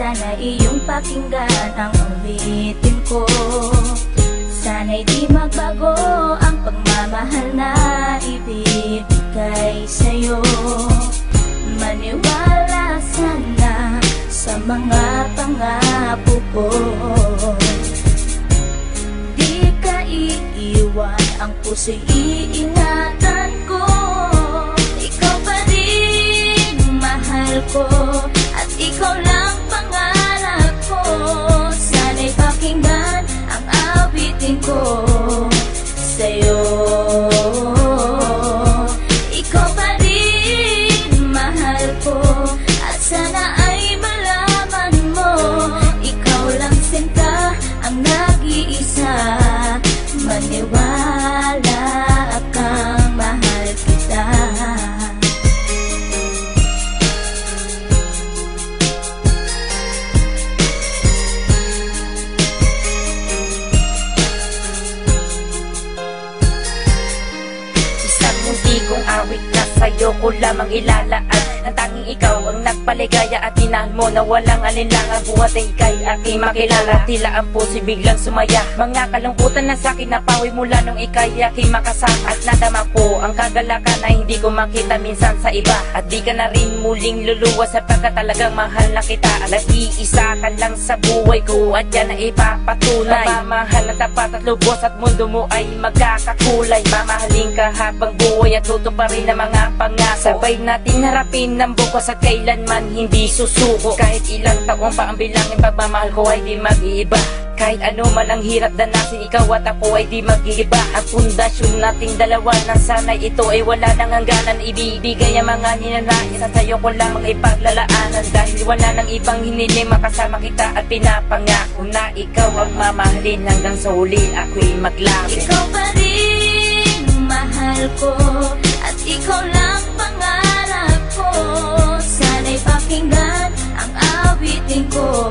Sana iyong pakinggan ang awitin ko. Sana'y di magbago ang pagmamahal na ibibigay sa'yo. Maniwala sana sa mga pangako ko. Di ka iiwan, ang puso'y iingatan ko. Ikaw pa rin mahal ko, at ikaw lang pangarap ko. Sana'y pakinggan ang awitin ko sa'yo. Ikaw pa rin mahal ko, at sana ay malaman mo, ikaw lang sinta ang nag-iisa. Maniwala kang mahal kita. Isang munti kong awit na sa'yo ko lamang ilalaan. Ang tanging ikaw ang nagpaligaya at tinahan mo na walang alinlangan. Buhat ay ika'y aking makilala. Tila ang puso biglang sumaya. Mga kalungkutan na sa'kin napawi mula nung ika'y aking makasama. At nadama ko ang kagalakan na hindi ko makita minsan sa iba. At di ka na rin muling luluwas sapagkat talagang mahal na kita. Nag-iisa ka lang sa buhay ko at yan ay ipapatunay. Mamahal na tapat at lubos at mundo mo ay magkakakulay. Mamahalin ka habang buhay at tutuparin ang mga pangako. Sabay natin harapin ng bukas at kailanman hindi susuko. Kahit ilang taong pa ang bilangin, pagmamahal ko ay di mag-iiba. Kahit ano man ang hirap danasin, ikaw at ako ay di mag-iiba. Ang pundasyon nating dalawa na sana'y ito ay wala nang hangganan. Ibibigay ang mga ninanais at sa'yo ko lamang ipaglalaanan. Dahil wala nang ibang hiniling, makasama kita at pinapangako na ikaw ang mamahalin hanggang sa huli ako'y maglapit. Ikaw pa rin mahal ko, at ikaw lang pangarap ko. Sana'y pakinggan ang awitin ko.